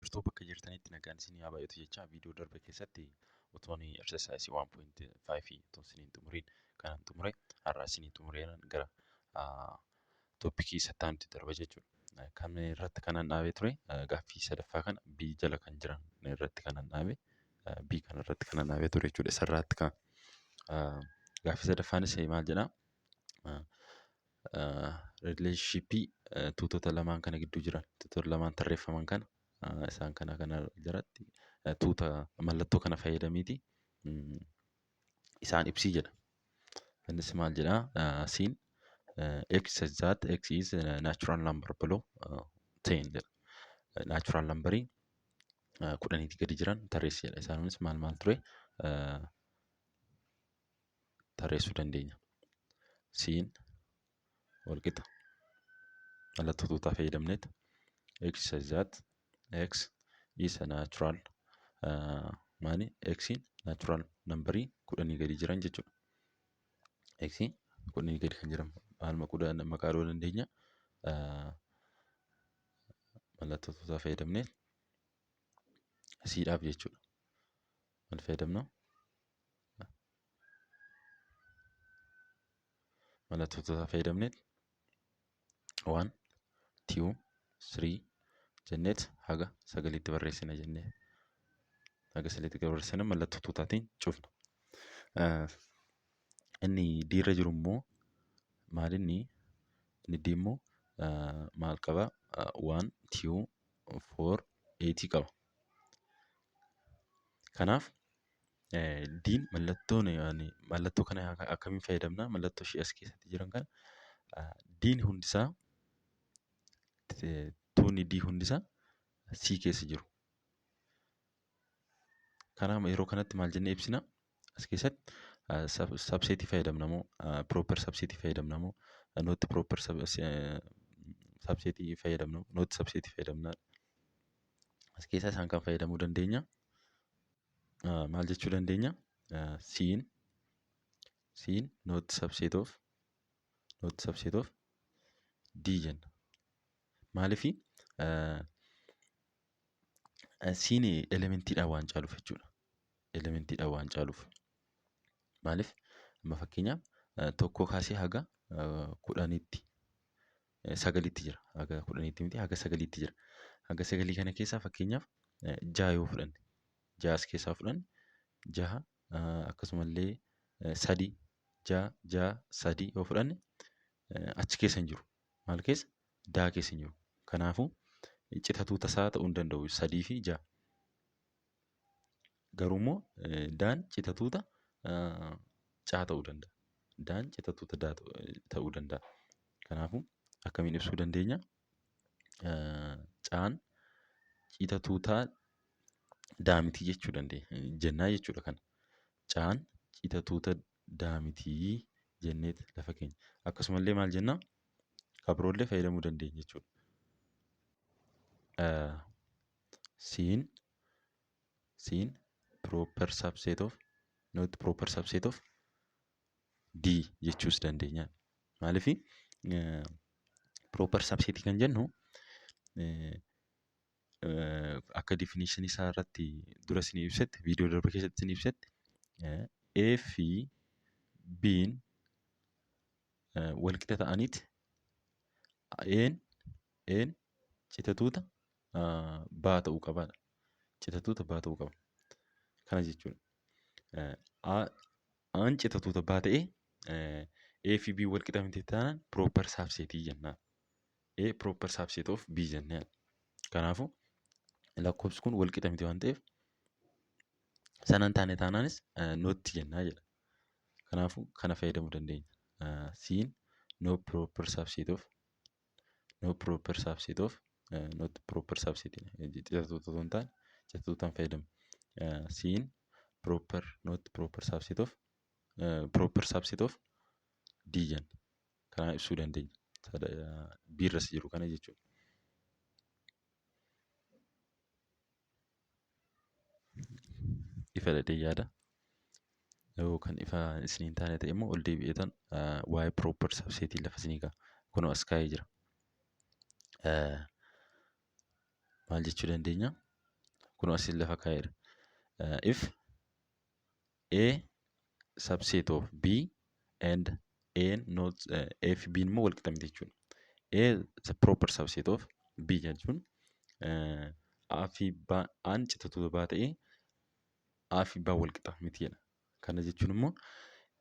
jirtu bakka jirtanitti nagaan isinii haa baay'atu jecha viidiyoo darbe keessatti utuun exercise 1.5 utuun isiniin xumuriin kanan xumure har'aa isinii xumureen gara toopikii sattaanitti darba jechuudha. Kan irratti kanan dhaabee ture gaaffii sadaffaa kana B jala kan jiran irratti kanan dhaabe B kana irratti kanan dhaabee ture jechuudha. Isarraatti kan gaaffii sadaffaanis maal jedhaa? Relationshipii tuutota lamaan kana gidduu jiran tuutota lamaan tarreeffaman kana isaan kana jalatti tuuta mallattoo kana fayyadamiiti isaan ibsii jedha. Innis maal jedhaa? Siin x that x is natural number below 10 jedha. Natural numberii 10 gadi jiran tarreessi jedha. Isaanis maal ture tarreessuu dandeenya. Siin walqixa mallattoo tuutaa fayyadamneet x that x is a natural x natural numberii 10 gadi jiran jechuudha. X 10 gadi kan jiran maqaa dhahuu dandeenya. Mallattoo tuutaa fayyadamneet siidhaaf jechuudha. Maal fayyadamna? Mallattoo tuutaa fayyadamneet 1 2 3 jenneet haga 9tti barreessina jennee haga 9tti barreessina mallattoo tuutaatiin cufna. Inni diirra jiru immoo maal inni D immoo maal qaba? 1 2 4 8 qaba. Kanaaf D'n mallattoo kana akkamiin fayyadamna? Mallattoo ishee as keessatti jiran kana D'n hundisaa tuunni D hundisaa C keessa jiru. Kanaaf yeroo kanatti maal jennee ibsina? As keessatti subseetii fayyadamna moo proper subseetii fayyadamna moo not proper subseetii fayyadamna moo not subseetii fayyadamna? As keessaa isaan kan fayyadamuu dandeenya. Maal jechuu dandeenya? Siin not subset of D jenna. Maaliifii? Siin elementiidhaan waan caaluuf jechuudha. Elementiidhaan waan caaluuf. Maaliif? Amma fakkeenyaaf tokkoo kaasee haga 10tti 9tti jira. Haga 10tti miti haga 9tti jira. Haga 9 kana keessaa fakkeenyaaf 6 yoo fudhanne 6 as keessaa fudhanne 6 akkasumallee 3 6 6 3 yoo fudhanne achi keessa hin jiru. Maal keessa? Daa keessa hin jiru. Kanaafuu cita tuuta isaa ta'uu hin danda'u 3 fi 6. Garuu immoo daan cita tuuta caa ta'uu danda'a. Daan cita tuuta daa ta'uu danda'a. Kanaafuu akkamiin ibsuu dandeenya? Caan cita tuutaa daa miti jechuu dandeenya. Jennaa jechuudha kana. Caan cita tuuta daa miti jenneet lafa keenya. Akkasumallee maal jennaa? Kabroollee fayyadamuu dandeenya jechuudha. Siin proper subset of not proper subset of D jechuus dandeenya. Maaliifii? Proper subset kan jennu akka definition isaa irratti dura isinii ibsetti viidiyoo darbe keessatti isinii ibsetti A fi B'n walqixa ta'aniiti A'n cita tuuta baa ta'uu qabaadha. Cita tuuta baa ta'uu qaba. Kana jechuudha. Aan cita tuuta baa ta'ee A fi B walqixa miti taanaan proper subsetii jennaan. A proper subset of B jennaan. Kanaafuu lakkoofsi kun walqixa miti waan ta'eef sanan taane taanaanis nootti jennaa jedha. Kanaafuu kana fayyadamuu dandeenya. Siin no proper subset of not proper subset cita tuuta osoo hin taane cita tuutaan fayyadamu. Siin proper not proper subset of D jenna. Kanaan ibsuu dandeenya. Biirras jiru kana jechuudha. Ifa dhadhee yaada. Yoo kan ifa isiniin taane ta'e immoo ol deebi'eetan waa'ee proper subsetii lafa isinii ka'a. Kunoo as kaa'ee jira. Maal jechuu dandeenya? Kun asii lafa kaa'eera. If A subset of B and A not A fi B immoo wal qixa miti jechuudha. A is a proper subset of B jechuun A fi B aan citatuuta baa ta'ee A fi B wal qixa miti jedha. Kana jechuun immoo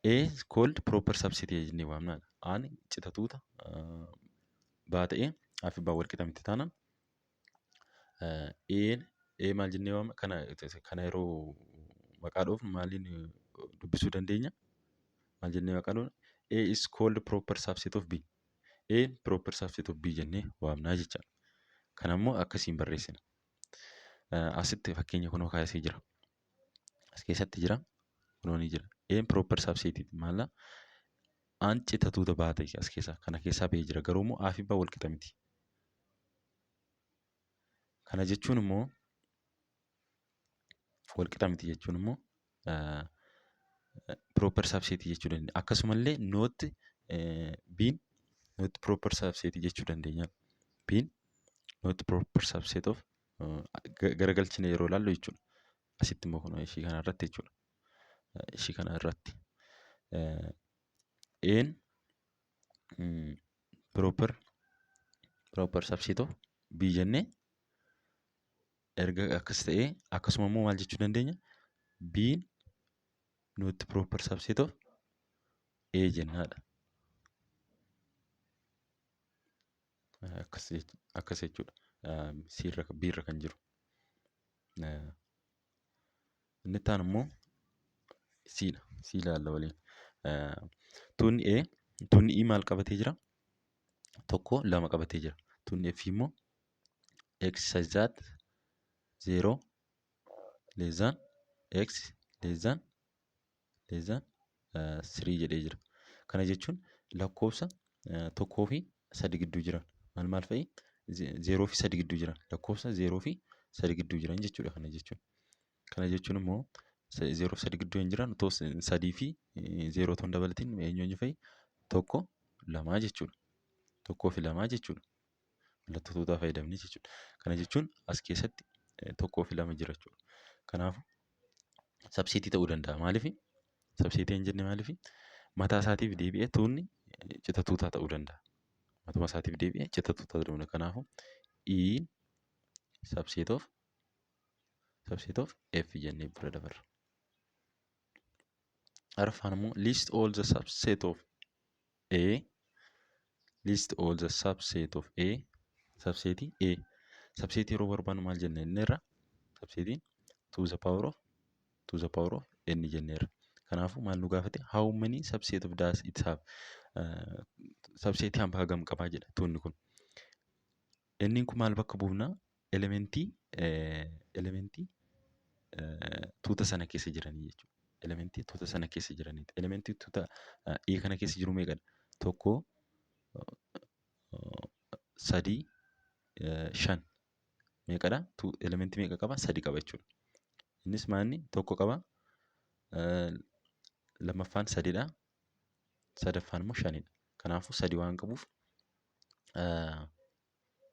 A is called proper subset jennee waamna. Aan citatuuta baa ta'ee A fi B wal qixa miti taanaan A maal jennee waamna? Kana yeroo maqaa dhoofnu maaliin dubbisuu dandeenya? Maal jennee maqaa dhoofna? A is called proper subset of B. A proper subset of B jennee waamnaa jechaadha. Kana immoo akkasiin barreessina. Asitti fakkeenya kunoo kaasee jira. As keessatti jira. Kunoo ni jira. A proper subset maala? Aan citatuuta baata as keessaa. Kana keessaa ba'ee jira. Garuu immoo A fi B wal qixa miti. Kana jechuun immoo wal qixa miti jechuun immoo proper subset jechuu dandeenya. Akkasumallee not B'n not proper subset jechuu dandeenya. B'n not proper subset of garagalchine yeroo ilaallu jechuudha. Asitti immoo kun ishii kana irratti jechuudha. Ishii kana irratti A'n proper subset of B jennee erga akkas ta'ee akkasuma immoo maal jechuu dandeenya? B'n not proper subset of A jennaadha. Akkas jechuudha. B irra kan jiru. Inni taan immoo C'dha. C ilaalla waliin. Tuunni E maal qabatee jira? Tokko lama qabatee jira. Tuunni F immoo X such that 0 less than X less than 3 jedhee jira. Kana jechuun lakkoofsa tokkoo fi sadi gidduu jiran maal fa'i? 0 fi 3 gidduu jiran lakkoofsa 0 fi 3 gidduu jiran jechuudha. Kana jechuun immoo 0 fi 3 gidduu hin jiran otoo 3 fi 0 otoo hin dabalatiin eenyu fa'i? Tokko lamaa jechuudha. Tokkoo fi lamaa jechuudha. Mallattoo fayyadamnee jechuudha. Kana jechuun as keessatti tokkoo fi lama jira jechuudha. Kanaafuu sabseetii ta'uu danda'a. Maaliif? Sabseetii hin jenne maaliif? Mataa isaatiif deebi'ee tuunni citatuutaa ta'uu danda'a. Matuma isaatiif deebi'ee citatuutaa ta'uu danda'a. Kanaafuu E subset of F jennee bira dabarra. Arfaan immoo list all the subset of A. List all the subset of A. Subseetii A. Subseetii yeroo barbaannu maal jenna inneerra? Subseetiin to the power of n jenneerra. Kanaafuu maal nu gaafate? How many subset of does it have? Subseetii hamba hagam qabaa jedha tuunni kun. Inni kun maal bakka buufnaa? Elementii tuuta sana keessa jiranii jechuudha. Elementii tuuta sana keessa jiraniiti. Elementii tuuta E kana keessa jiru meeqadha? Tokko, sadii, shan. Meeqadha? Elementii meeqa qaba? Sadi qaba jechuudha. Innis maalni? Tokko qaba. Lammaffaan sadidha. Sadaffaan immoo shanidha. Kanaafuu sadi waan qabuuf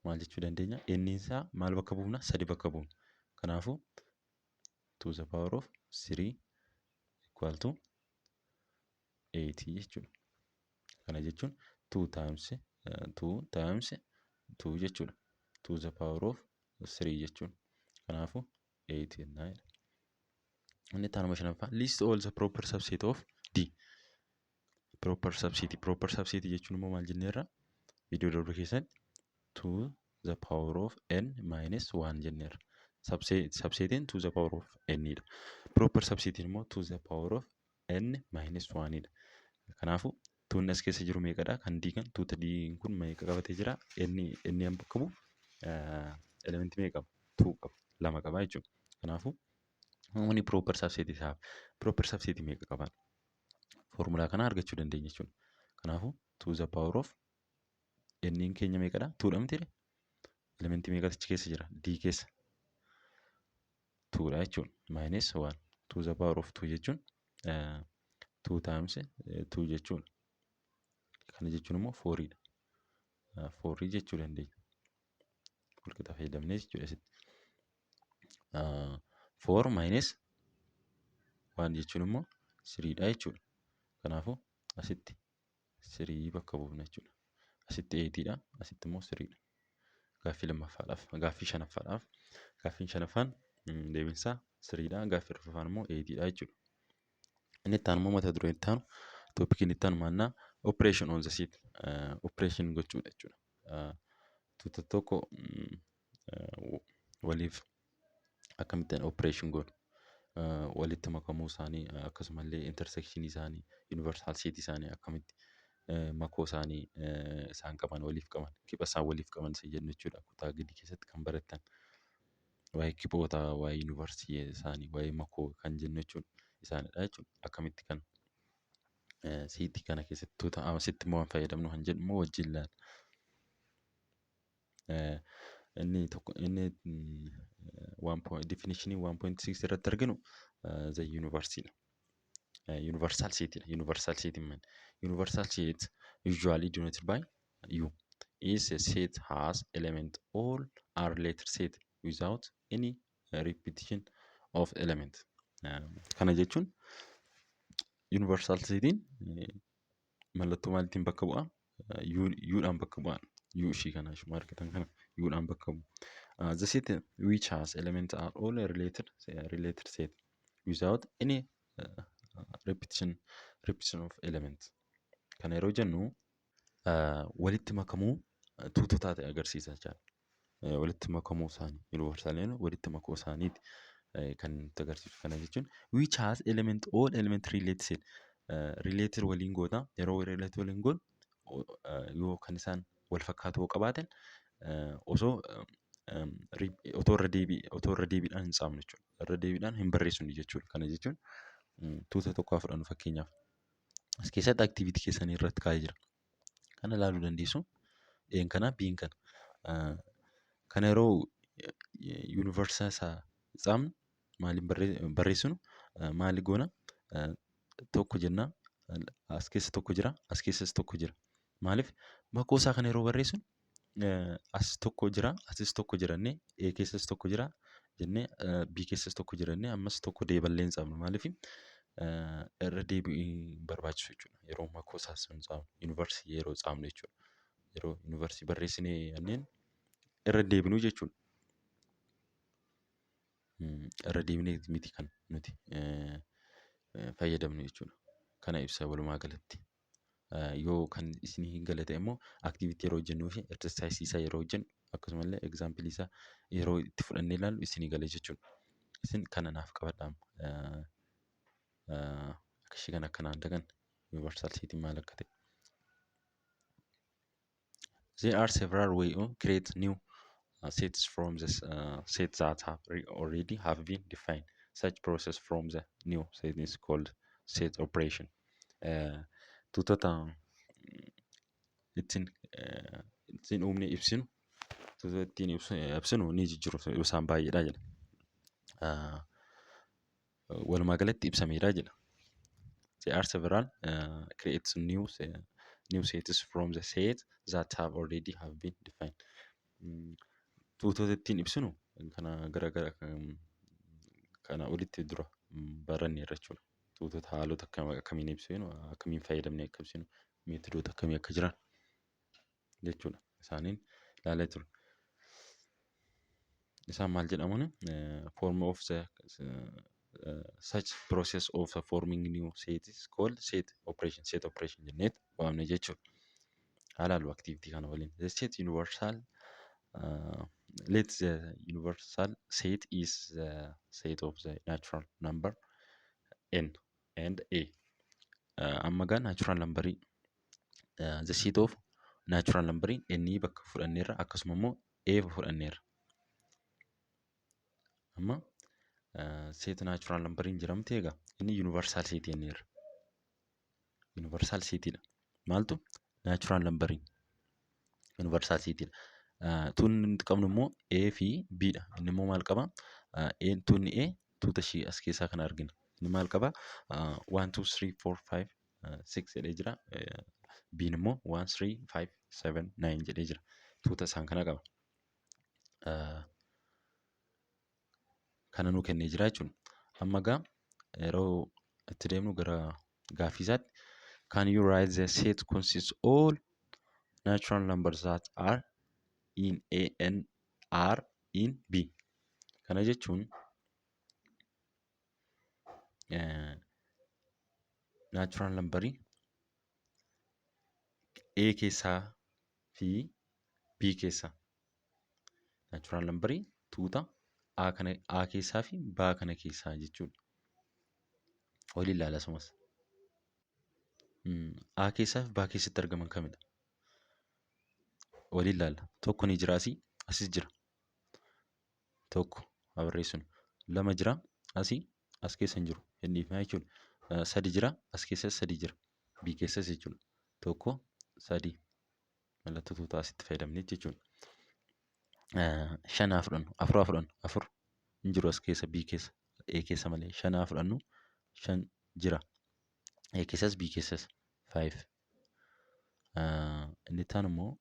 maal jechuu dandeenya? Inni isaa maal bakka buufna? Sadi bakka buufna. Kanaafuu to the power of 3 equal to 8 jechuudha. Kana jechuun 2 times 2 jechuudha. To the power of 3 jechuudha. Kanaafuu 8 jennaa jedha. Inni taanuma shanaffaa list all the proper subset of D. Proper subset jechuun immoo maal jenneerra? Viidiyoo darbe keessatti to the power of n minus 1 jenneerra. Subsetiin to the power of n dha. Proper subsetiin immoo to the power of n minus 1 dha. Kanaafuu tuunni as keessa jiru meeqadha? Kan D kan tuuta D kun meeqa qabatee jira? Inni an bakka bu'u elementii meeqa qaba? 2 qaba. 2 qaba jechuudha. Kanaafuu humni proper subsetii isaaf proper subsetii meeqa qaba? Formulaa kana argachuu dandeenya jechuudha. Kanaafuu to the power of n keenya meeqadha? 2 dha miti. Elementii meeqatu achi keessa jira? D keessa. 2 dha jechuudha. Minus 1. To the power of 2 jechuun 2 times 2 jechuudha. Kana jechuun immoo 4 dha. 4 jechuu dandeenya. Walqixa fayyadamnee jechuudha asitti. 4 minus 1 jechuun immoo 3 dha jechuudha. Kanaafuu asitti 3 bakka buufna jechuudha. Asitti 8 dha, asitti immoo 3 dha. Gaaffii lammaffaadhaaf, gaaffii shanaffaadhaaf. Gaaffiin shanaffaan deebiin isaa 3 dha, gaaffii arfaffaan immoo 8 dha jechuudha. Inni itti aanu immoo mata dureen itti aanu toopikiin itti aanu maannaa operation on the seat operation gochuudha jechuudha. Tuuta tokko waliif akkamittiin operation goonu walitti makamuu isaanii akkasumallee intersection isaanii universal seat isaanii akkamitti makoo isaanii isaan qaban waliif qaban kipha isaan waliif qaban isa jennu jechuudha. Kutaa gadi keessatti kan barattan waa'ee kiphoota waa'ee universii isaanii waa'ee makoo kan jennu jechuudha. Isaanidha jechuudha. Akkamitti kan siitii kana keessatti tuuta asitti immoo waan fayyadamnu kan jedhu immoo wajjin ilaalla. Inni tokko inni definitionii 1.6 irratti arginu the university universal seat universal seat universal seat usually denoted by U is a set has element all are later set without any repetition of element. Kana jechuun universal seatiin mallattoo maaliitiin bakka bu'a? U'dhaan bakka bu'a. U ishii kana ishuma argitan kana U'dhaan bakka bu'u. The set which has elements are all related set without any repetition of elements. Kana yeroo jennu walitti makamuu tuutotaa ta'e agarsiisa jechaadha. Walitti makamuu isaanii universaliin walitti makuu isaaniiti kan nutti agarsiisu. Kana jechuun which has all element related set related waliin goota yeroo related waliin goon yoo kan isaan wal fakkaatoo qabaatan osoo irra deebiidhaan hin saamnu jechuudha. Irra deebiidhaan hin barreessinu jechuudha. Kana jechuun tuuta tokko fudhannu fakkeenyaaf as keessatti activity keessanii irratti kaa'ee jira. Kana ilaaluu dandeessu. Een kana biin kana. Kana yeroo universal isaa saamnu maaliin barreessinu maali goona tokko jenna as keessa tokko jira as keessas tokko jira. Maaliif makoo isaa kana yeroo barreessinu as tokko jira asis tokko jirannee A keessas tokko jira jennee B keessas tokko jirannee ammas tokko deeballee hin saamnu. Maaliif irra deebi'uu barbaachisu jechuudha. Yeroo makoo isaa sun saamnu universii yeroo saamnu jechuudha. Yeroo universii barreessinee anneen irra deebinuu jechuudha. Irra deebinee miti kan nuti fayyadamnu jechuudha. Kana ibsa walumaa galatti. Yoo kan isin hin galate immoo activity yeroo hojjennuu fi exercise isaa yeroo hojjennu akkasumallee example isaa yeroo itti fudhannee ilaallu isin gala jechuudha. Isin kana naaf qabadhaam. Akkashii kan akkanaan dagan universal seatiin maal akka ta'e. There are several ways to create new sets from the sets that have already have been defined. Such process from the new set is called set operation. Tuutota ittiin uumnee ibsinu tuutota ittiin ibsinu ni jijjiiru isaan baay'eedha jedha. Walumaa galatti ibsameedha jedha. There are several create new sets from the set that have already have been defined. Tuutota ittiin ibsinu kana gara kana olitti dura baranneerra jechuudha. Tuutota haalota akkamiin ibsinu akkamiin fayyadamnee akka ibsinu meetodoota akkamii akka jiran jechuudha. Isaaniin ilaalaa turre. Isaan maal jedhamuun form of the such process of forming new set is called set operation jenneet waamne jechuudha. Haalaalu activity kana waliin. The set universal let the universal set is the set of the natural number n and a. Amma gaa natural number the set of natural number n bakka fudhanneerra akkasuma immoo a fudhanneerra. Amma set natural number jedhamte egaa inni universal set jenneerra. Universal setidha. Maaltu natural number universal setidha. Tuun nuti qabnu immoo A fi B dha. Inni immoo maal qaba? Tuunni A tuuta ishii as keessaa kan argina. Inni maal qaba? 1 2 3 4 5 6 jedhee jira. B'n immoo 1 3 5 7 9 jedhee jira. Tuuta isaan kana qaba. kana nuu kennee jira jechuudha. Amma yeroo itti deemnu gara gaaffii isaatti. Can you write the set consists all natural numbers that are in A and are in B? Kana jechuun natural numberii A keessaa fi B keessaa. Natural numberii tuuta A keessaa fi B kana keessaa jechuudha. Waliin ilaala asumas. A keessaa fi B keessatti argaman kamidha? Waliin ilaalla. Tokko ni jira asii, asis jira. Tokko haa barreessinu. 2 jira asii, as keessa hin jiru. Inni ifaa jechuudha. 3 jira as keessas 3 jira. B keessas jechuudha. 1 3 mallattoo tuutaa asitti fayyadamne jechuudha. 5 haa fudhannu. 4 haa fudhannu. 4 hin jiru as keessa B keessa. A keessa malee. 5 haa fudhannu. 5 jira. A keessas B keessas 5. Inni taan immoo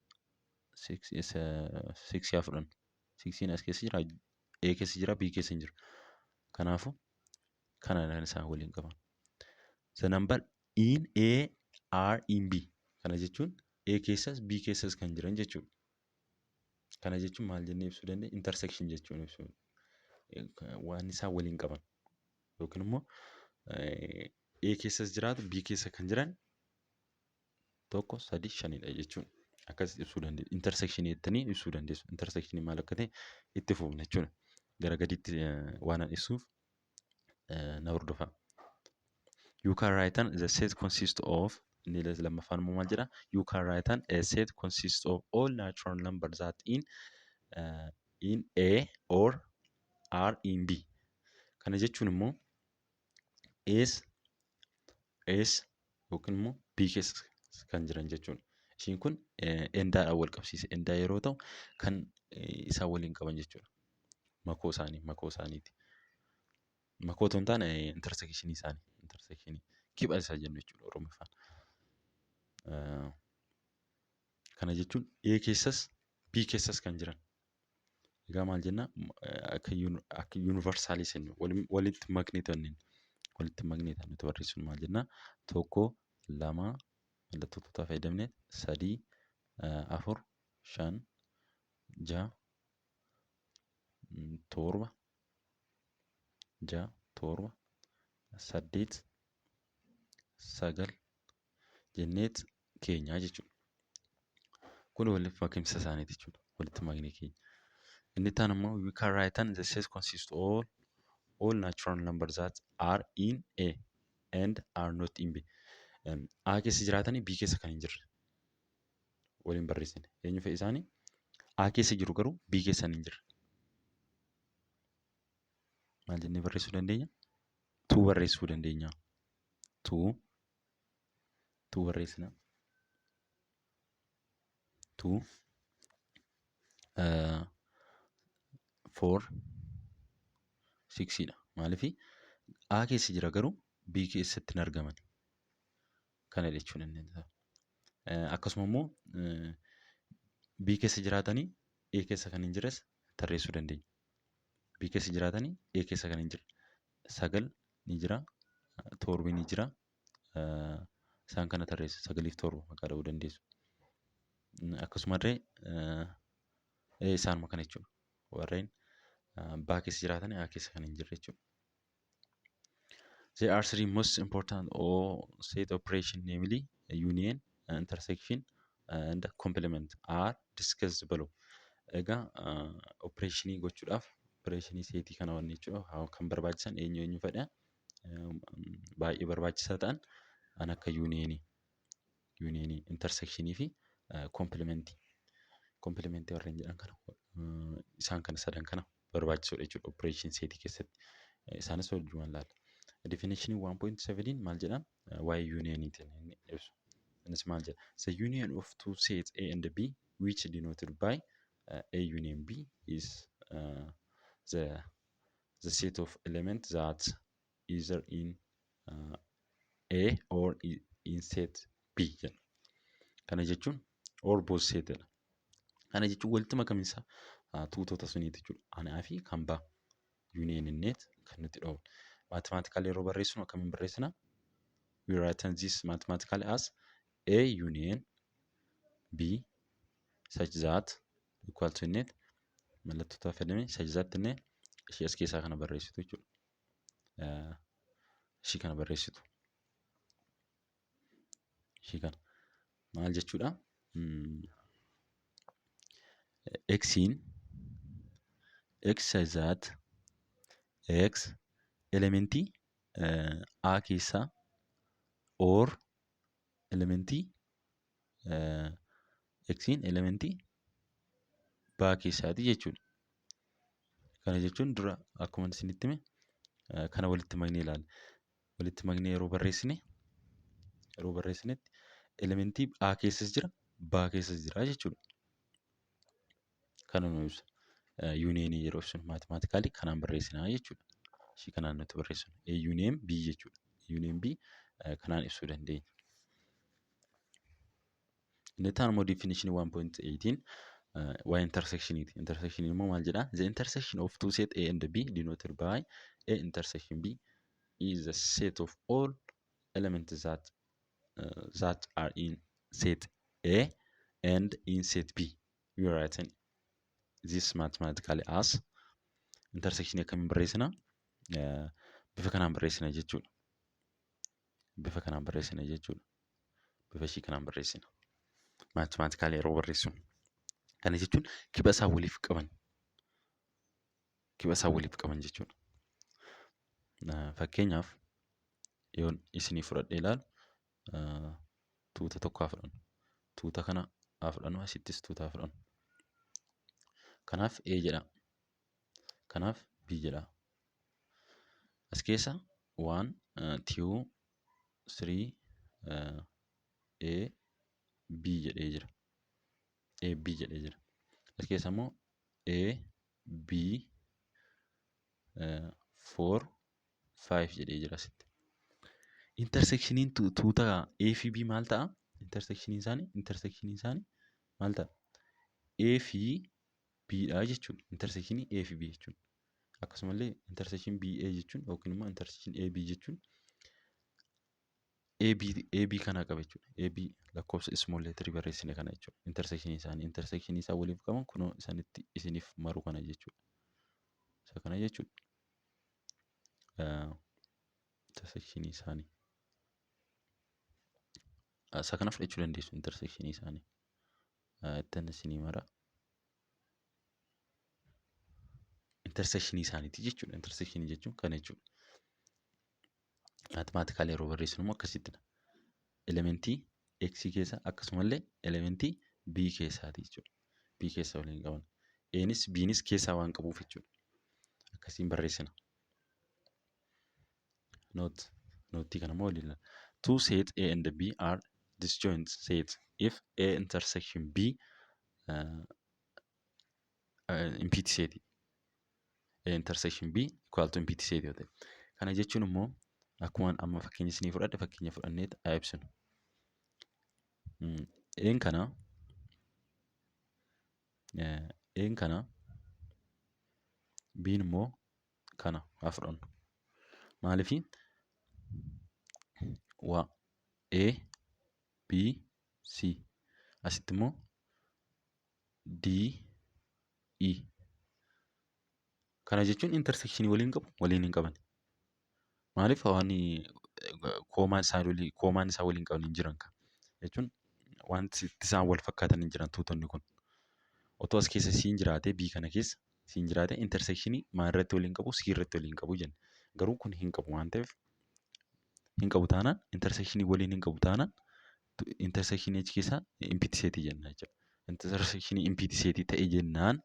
6 haa fudhannu. 6 as keessa jira. A keessa jira. B keessa hin jiru. Kanaafuu kana isaan waliin qaban. The number in A are in B. Kana jechuun A keessas B keessas kan jiran jechuudha. Kana jechuun maal jennee ibsuu dandeenya? Intersection jechuun ibsuu. Waan isaan waliin qaban. Yookiin immoo A keessas jiraatu B keessa kan jiran 1 3 5dha jechuudha. Akkasitti ibsuu dandeenya. Intersection jettanii ibsuu dandeessu. Intersection maal akka ta'e itti fufna jechuudha. Gara gadiitti waan ibsuuf na hordofaa. You can write down the set consists of lammaffaan immoo maal jedha? You can write down a set consists of all natural numbers that in A or are in B. Kana jechuun immoo S yookiin immoo B keessa kan jiran jechuudha. Ishiin kun endaadhaan wal qabsiise. Endaa yeroo ta'u kan isaan waliin qaban jechuudha. Makoo isaaniiti. Makoo otoo hin taane intersekshinii isaanii. Intersekshinii kibha isaa jennu jechuudha Oromoffaan. Kana jechuun A keessas B keessas kan jiran. Egaa maal jenna? Akka yuunivarsaalii jennu walitti makneetan nuti barreessinu maal jenna? 1 2 mallattoo tuutaa fayyadamne 3 4 5 6 7 6 7 8 9 jenneet keenyaa jechuudha. Kun walitti makimsa isaaniiti jechuudha. Walitti maknee keenya. Inni taan immoo we can write down the set consists of all natural numbers that are in A and are not in B. A keessa jiraatanii B keessa kan hin jirre. Waliin barreessine. Eenyu fa'i isaanii? A keessa jiru garuu B keessa hin jirre. Maal jennee barreessuu dandeenya? 2 barreessuu dandeenya. 2 barreessina. 2 4 6dha. Maaliif A keessa jira garuu B keessatti hin argaman. Kana jechuun inni ta'a. Akkasuma immoo B keessa jiraatanii A keessa kan hin jirres tarreessuu dandeenya. B keessa jiraatanii A keessa kan hin jirre 9 ni jira, 7 ni jira. Isaan kana tarreessa 9 fi 7 maqaa dha'uu dandeessu. Akkasumallee isaanuma kana jechuudha. Warreen B keessa jiraatanii A keessa kan hin jirre jechuudha. There are 3 most important set operation, namely union, intersection, and complement are discussed below. Egaa opereeshinii gochuudhaaf opereeshinii seetii kana wanni jechuudha. Kan barbaachisan eenyu fedha? Baay'ee barbaachisaa ta'an kan akka yuuniyeenii, intersekshinii fi kompilimentii. Kompilimentii warreen jedhan kana isaan kana sadan kana barbaachisoodha jechuudha opereeshinii seetii keessatti. Isaanis wajjumaan ilaalla. Definition 1.7 maal jedha? Waa'ee yuuniyeniitiin inni ibsu. Innis maal jedha? The union of two sets A and B which denoted by A union B is the set of elements that either in A or in set B jedha. Kana jechuun or both setedha. Kana jechuun walitti makaminsa tuutota suniiti jechuudha. Anaa fi kan baa. union inneet kan nuti dhoofnu. Mathematically yeroo barreessinu akkamiin barreessina? We write this mathematically as A union B such that equal to inneet mallattoo fayyadamee such that innee ishee as keessaa kana barreessitu jechuudha. Ishii kana barreessitu. Ishii kana maal jechuudha? Xiin x such that x elementii A keessaa or elementii xiin elementii B keessaati jechuudha. Kana jechuun dura akkuma isinitti hime kana walitti maknee ilaalla. Walitti maknee yeroo barreessinetti elementii A keessas jira, B keessas jira jechuudha. Kana nu ibsa. Union yeroo ibsinu mathematically kanaan barreessinaa jechuudha. Ishii kanaan nuti barreessinu. A union B jechuudha. Union B kanaan ibsuu dandeenya. Inni taan immoo definition 1.18 waa intersectioniiti. Intersection immoo maal jedhaa? The intersection of two set A and B denoted by A intersection B is the set of all elements that are in set A and in set B. We are writing this mathematically as intersection akkamiin barreessina? Bifa kanaan barreessina jechuudha. Bifa kanaan barreessina jechuudha. Bifa ishii kanaan barreessina. Mathematically yeroo barreessinu. Kana jechuun kiba isaa waliif qaban. Kiba isaa waliif qaban jechuudha. Fakkeenyaaf yoon isinii fudhadhee ilaalu tuuta tokko haa fudhannu. Tuuta kana haa fudhannu, asittis tuuta haa fudhannu. Kanaaf A jedha. Kanaaf B jedha. As keessa 1, 2, 3 A, B jedhee jira. A, B jedhee jira. As keessa immoo A, B, 4, 5 jedhee jira asitti. Intersectioniin tuuta A fi B maal ta'a? Intersectioniin isaanii maal ta'a? A fi B dha jechuudha. Intersectionii A fi B jechuudha. Akkasumallee intersection BA jechuun yookiin immoo intersection AB jechuun AB kana qaba jechuudha. AB lakkoofsa small letter barreessine kana jechuudha. Intersection isaa waliif qaban kunoo isanitti isiniif maru kana jechuudha. Isa kana jechuudha. Intersection isaanii. Isa kana fudhachuu dandeessu intersection isaanii. Ittiin isinii mara. Intersection isaaniiti jechuudha. Intersection jechuun kana jechuudha. Mathematically yeroo barreessinu immoo akkasittidha. Elementii X keessa akkasumallee elementii B keessaati jechuudha. B keessa waliin qaban. Anis Bnis keessaa waan qabuuf jechuudha. Akkasiin barreessina. Note kana immoo waliin ilaalla. Two sets A and B are disjoint sets if A intersection B empty set. A intersection B equal to empty set yoo ta'e. Kana jechuun immoo akkuma amma fakkeenya isinii fudhadhe fakkeenya fudhanneet haa ibsinu. Een kana B'n immoo kana haa fudhannu. Maaliif waa A, B, C asitti immoo D, E. Kana jechuun intersection waliin qabu waliin hin qaban. Maaliif waan koomaan isaa waliin qaban hin jiran kan jechuun wanti isaan wal fakkaatan hin jiran tuutonni kun. Otoo as keessa siin jiraate B kana keessa siin jiraate intersectionii maalirratti waliin qabu C irratti waliin qabu jenna. Garuu kun hin qabu waan ta'eef hin qabu taanaan intersectionii waliin hin qabu taanaan intersectionii achi keessaa empty set jenna jechuudha. Intersectionii empty set ta'e jennaan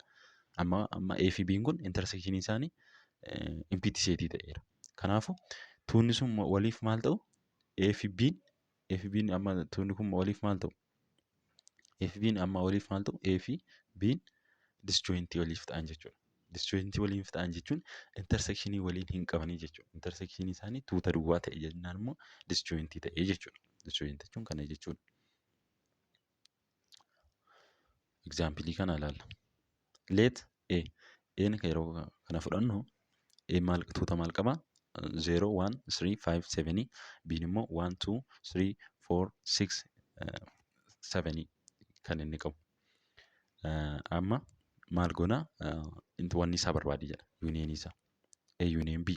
amma A fi B'n kun intersectionii isaanii empty set ta'eera. Kanaafuu tuunni sun waliif maal ta'u? A fi B'n amma tuunni kun waliif maal ta'u? A fi B'n amma waliif maal ta'u? A fi B'n disjointii waliif ta'an jechuudha. Disjointii waliif ta'an jechuun intersectionii waliin hin qabanii jechuudha. Intersectionii isaanii tuuta duwwaa ta'e jennaan immoo disjointii ta'ee jechuudha. Disjointii jechuun kana jechuudha. Example kana ilaalla. Let A. Een yeroo kana fudhannu A maal tuuta maal qaba? 0, 1, 3, 5, 7. B'n immoo 1, 2, 3, 4, 6, 7 kan inni qabu. Amma maal goona? Wanni isaa barbaadi jedha. Union isaa. A union B.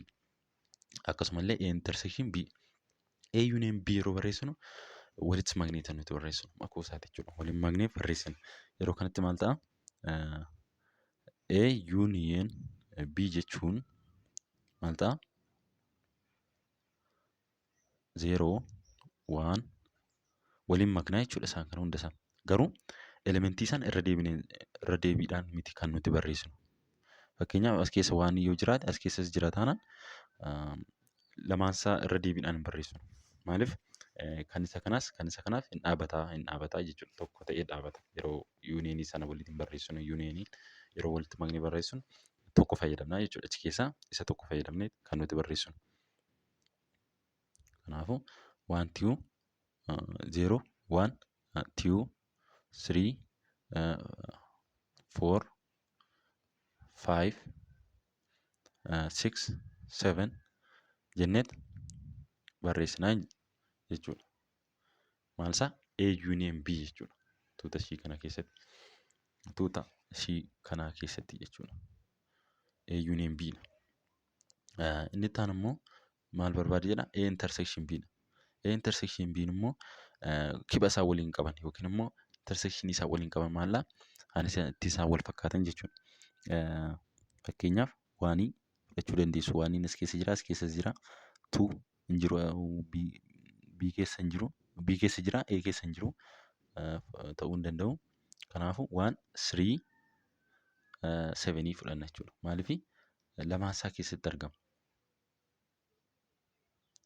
Akkasumallee A intersection B. A union B yeroo barreessinu walitti magneetan nuti barreessinu. Akkuma isaati jechuudha. Waliin magneet barreessina. Yeroo kanatti maal ta'a? A union B jechuun maal ta'a? 0, 1 waliin magnaa jechuudha isaan kana hunda isaa. Garuu elementii isaan irra deebiidhaan miti kan nuti barreessinu. Fakkeenyaaf as keessa waan yoo jiraate as keessas jira taanaan lamaansaa irra deebiidhaan hin barreessinu. Maaliif? Kan isa kanaaf hin dhaabataa jechuudha. Tokko ta'ee dhaabata. Yeroo yuuniyeenii sana walitti barreessinu yuuniyeenii yeroo walitti magnee barreessinu tokko fayyadamna jechuudha. Achi keessaa isa tokko fayyadamnee kan nuti barreessinu. Kanaafuu 1 2 0 1 2 3 4 5 6 7 jenneet barreessinaa jechuudha. Maal isaa? A union B jechuudha. Tuuta ishii kana keessatti. Tuuta ishii kana keessatti jechuudha. A union B dha. Inni itti aanu immoo maal barbaada jedha? A intersection B dha. A intersection B immoo kiba isaa waliin qaban yookiin immoo intersection isaa waliin qaban maallaa? Anis itti isaan wal fakkaatan jechuudha. Fakkeenyaaf waanii fudhachuu dandeessu. Waaniin as keessa jira, as keessa jira. 2 hin jiru, B keessa hin jiru. B keessa jira, A keessa hin jiru ta'uu hin danda'u. Kanaafuu 1 3 7 fudhanna jechuudha. Maaliif? Lamaan isaa keessatti argama.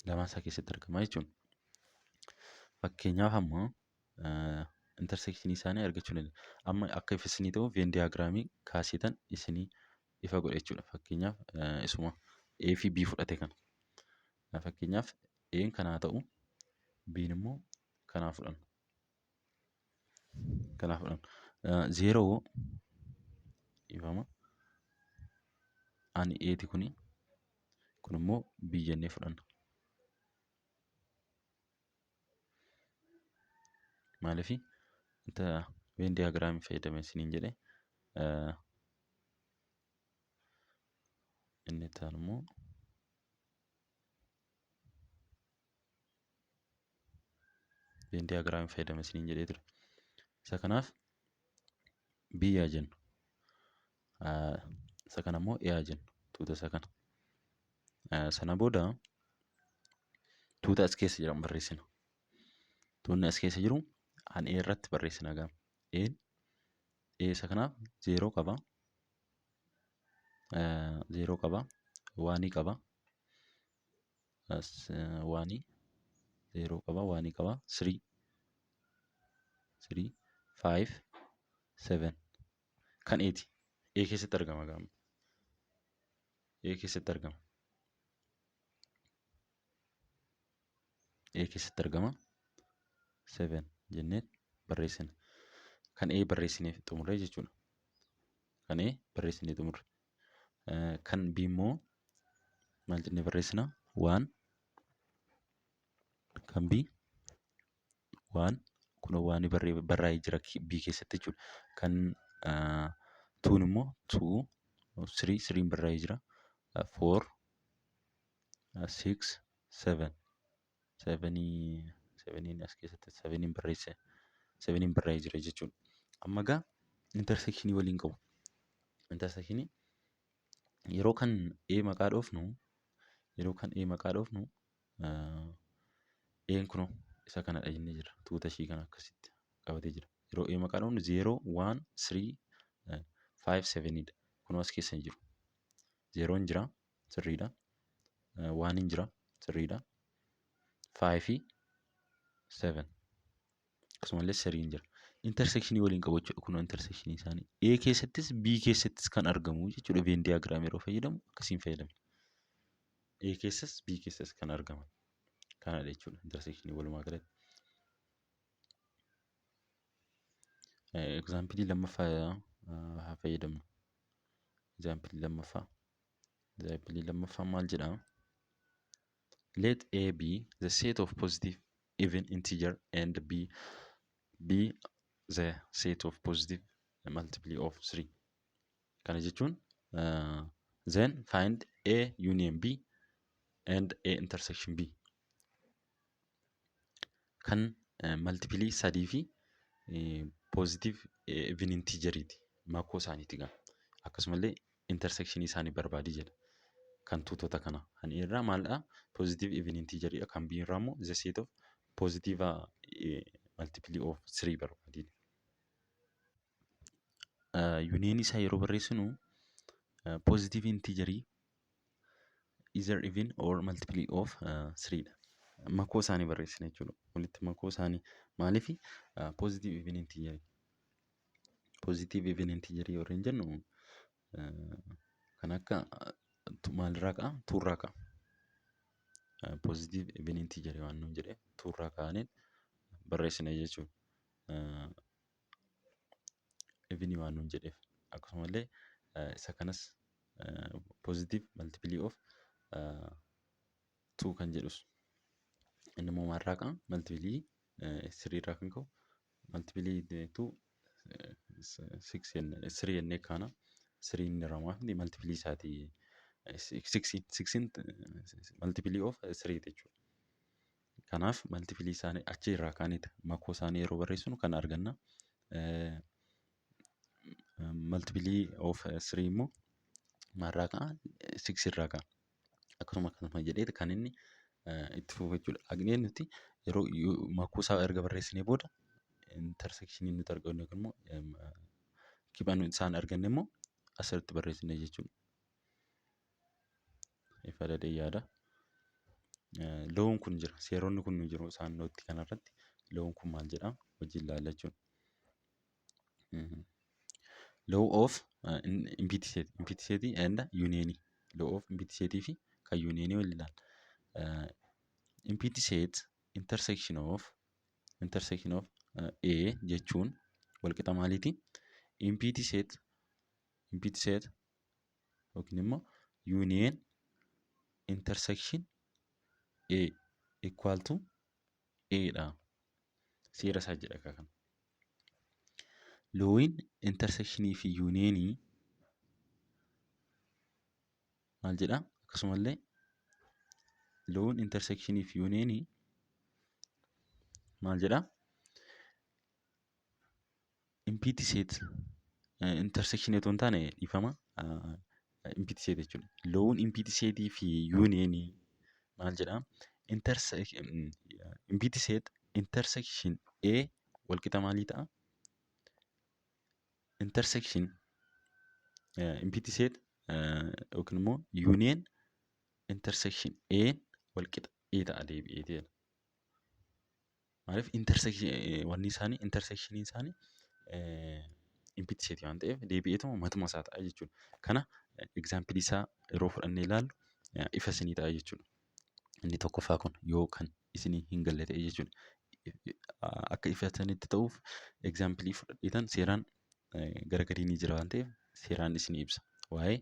Lamaan isaa keessatti argama jechuudha. Fakkeenyaaf ammoo intersection isaanii argachuu dandeenya. Amma akka isinii ta'u Venn diagraamii kaasitan isinii ifa godha jechuudha. Fakkeenyaaf isuma A fi B fudhate kana. Fakkeenyaaf A'n kanaa ta'u B'n immoo kanaa fudhanna. Kanaa fudhanna. 0 ifama. Ani A'ti kun immoo B jennee fudhanna. Maaliif? Venn diagraamii fayyadame isiniin jedhe inni itti aanu immoo Venn diagraamii fayyadame isiniin jedhee ture. Isa kanaaf B yaa jennu. Isa kana immoo A yaa jennu. Tuuta isa kana. Sana booda tuuta as keessa jiran barreessina. Tuutni as keessa jiru an A irratti barreessina gama. A isa kanaaf 0 qaba. 0 qaba. 1 qaba. 1 0 qaba. 1 qaba. 3 5 7 kan A'ti. A keessatti argama gama. A keessatti argama. A keessatti argama. 7 jennee barreessina. Kan A barreessinee xumurre jechuudha. Kan A barreessinee xumurre. Kan B immoo maal jennee barreessina? 1 kan B 1 kun waan barraa'ee jira B keessatti jechuudha. Kan 2 immoo 2 3 3 barraa'ee jira. 4 6 7 7 as keessatti 7 barreesse. 7 barraa'ee jira jechuudha. Amma gaa intersekshinii waliin qabu. Intersekshinii yeroo kan A maqaa dhoofnu A'n kun isa kanadha jennee jira. Tuuta ishii kana akkasitti qabatee jira. Yeroo A maqaa dhoofnu 0 1 3 5 7 dha. Kun as keessa hin jiru. 0 hin jira sirriidha. 1 hin jira sirriidha. 5 fi 7 akkasumallee 3 hin jira. Intersekshinii waliin qabu jechuudha. Kun intersekshinii isaanii. A keessattis B keessattis kan argamu jechuudha. Venn diagraamii yeroo fayyadamu akkasiin fayyadamna. A keessas B keessas kan argaman. Kanadha jechuudha. Intersekshinii walumaa galatti. Example lammaffaa haa fayyadamnu. Example lammaffaa. Example lammaffaan maal jedhaa? Let A be the set of positive even integer and B be the set of positive multiply of 3. Kana jechuun then find A union B and A intersection B. Kan multiply sadii fi positive even integeriiti. Makoo isaaniiti gaa. Akkasumallee intersectionii isaanii barbaadii jedha. Kan tuutota kana. Kan irraa maalidhaa? Positive even integeriidha. Kan B irraa immoo the set of positive multiply of 3 barbaadii. Union isaa yeroo barreessinu positive integerii either even or multiply of 3 dha. Makoo isaanii barreessina jechuudha. Walitti makoo isaanii maaliif positive even integerii. Positive even integerii yoo jennu kan akka maalirraa ka'a? 2 irraa ka'a. Positive even integerii waan nuun jedhee 2 irraa ka'aniin barreessina jechuudha. Even waan nuun jedheef akkasumallee isa kanas positive multiply of 2 kan jedhus inni immoo maalirraa ka'a? Multiply 3 irraa kan ka'u multiply 2 3 jennee kaana 3 inni ramaa fi multiply isaati 6 multiply of 3 jechuudha. Kanaaf multiply isaanii achi irraa kaaniiti makoo isaanii yeroo barreessinu kan arganna. Multiply of 3 immoo maalirraa ka'a? 6 irraa ka'a. Akkasuma jedhee kan inni itti fufu jechuudha. Agneen nuti yeroo makoo isaa erga barreessinee booda intersekshinii nuti argannu yookiin immoo kibba isaan arganne immoo asirratti barreessine jechuudha. Ifa dadee yaada. Loon kun jira. Seeronni kun jiru isaan nootti kanarratti. Loon kun maal jedhaa? Hojii ilaalla jechuudha. Law of empty set and union. Law of empty set fi kan union wal ilaalla. Empty set intersection of A jechuun wal qixa maaliiti? Empty set yookiin immoo union intersection A equal to A dha. Seera isaa jedha kana. Looyin intersectionii fi unionii maal jedhaa? Akkasumallee looyin intersectionii fi unionii maal jedhaa? Empty set intersection otoo hin taane dhiifama. Empty set jechuudha. Looyin empty setii fi unionii maal jedhaa? Empty set intersection A wal qixa maalii ta'a? Intersection empty set yookiin immoo union intersection A wal qixa A ta'a deebi'ee. Maaliif wanni isaanii intersectionii isaanii empty set waan ta'eef deebi'eetuma matuma isaa ta'a jechuudha. Kana example isaa yeroo fudhannee ilaallu ifa isinii ta'a jechuudha. Inni tokkoffaa kun yoo kan isinii hin galle ta'e jechuudha. Akka ifa isinitti ta'uuf example fudhadheetan seeraan gara gadii ni jira waan ta'eef seeraan isinii ibsa. Waa'ee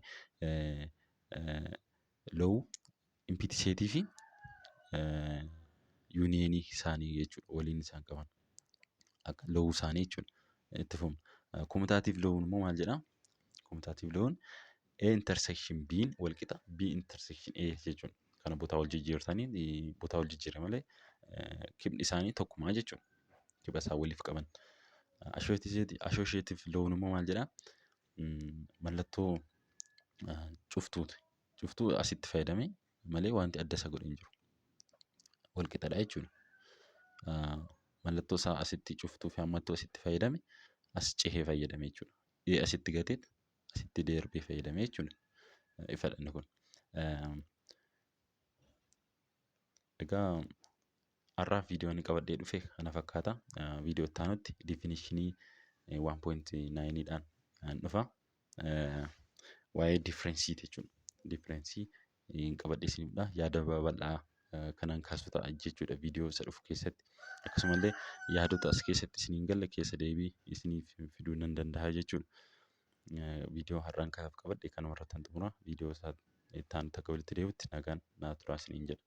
low empty setii fi unionii isaanii jechuudha. Waliin isaan qaban. Akka low isaanii jechuudha. Itti fufna. Commutative low'n immoo maal jedhaa? Commutative low'n A intersection B'n wal qixa B intersection A jechuudha. Kana botaa wal jijjiirtanii botaa wal jijjiire malee kibni isaanii tokkuma jechuudha. Kibba isaan waliif qaban. Associative low'n immoo maal jedhaa? Mallattoo cuftuuti. Cuftuu asitti fayyadame malee wanti adda isa godhe hin jiru. Wal qixadha jechuudha. Mallattoo isaa asitti cuftuu fi hammattuu asitti fayyadame as cehee fayyadame jechuudha. Asitti gateet asitti darbee fayyadame jechuudha. Ifadha inni kun. Egaa har'aaf viidiyoo inni qabadhee dhufe kana fakkaata. Viidiyoo itti aanutti definishinii 1.9 dhaan dhufa. Waa'ee differensii jechuudha. Differensii qabadhee isinidha. Yaada babal'aa kanaan kaasu ta'a jechuudha viidiyoo isa dhufu keessatti. Akkasumallee yaadota as keessatti isiniin galle keessa deebii isiniif fiduu nan danda'a jechuudha. Viidiyoo har'aan kaaf qabadhe kanuma irratti xumura. Viidiyoo isaa itti aanu takka walitti deebi'utti nagaan naa turaa isiniin jedha.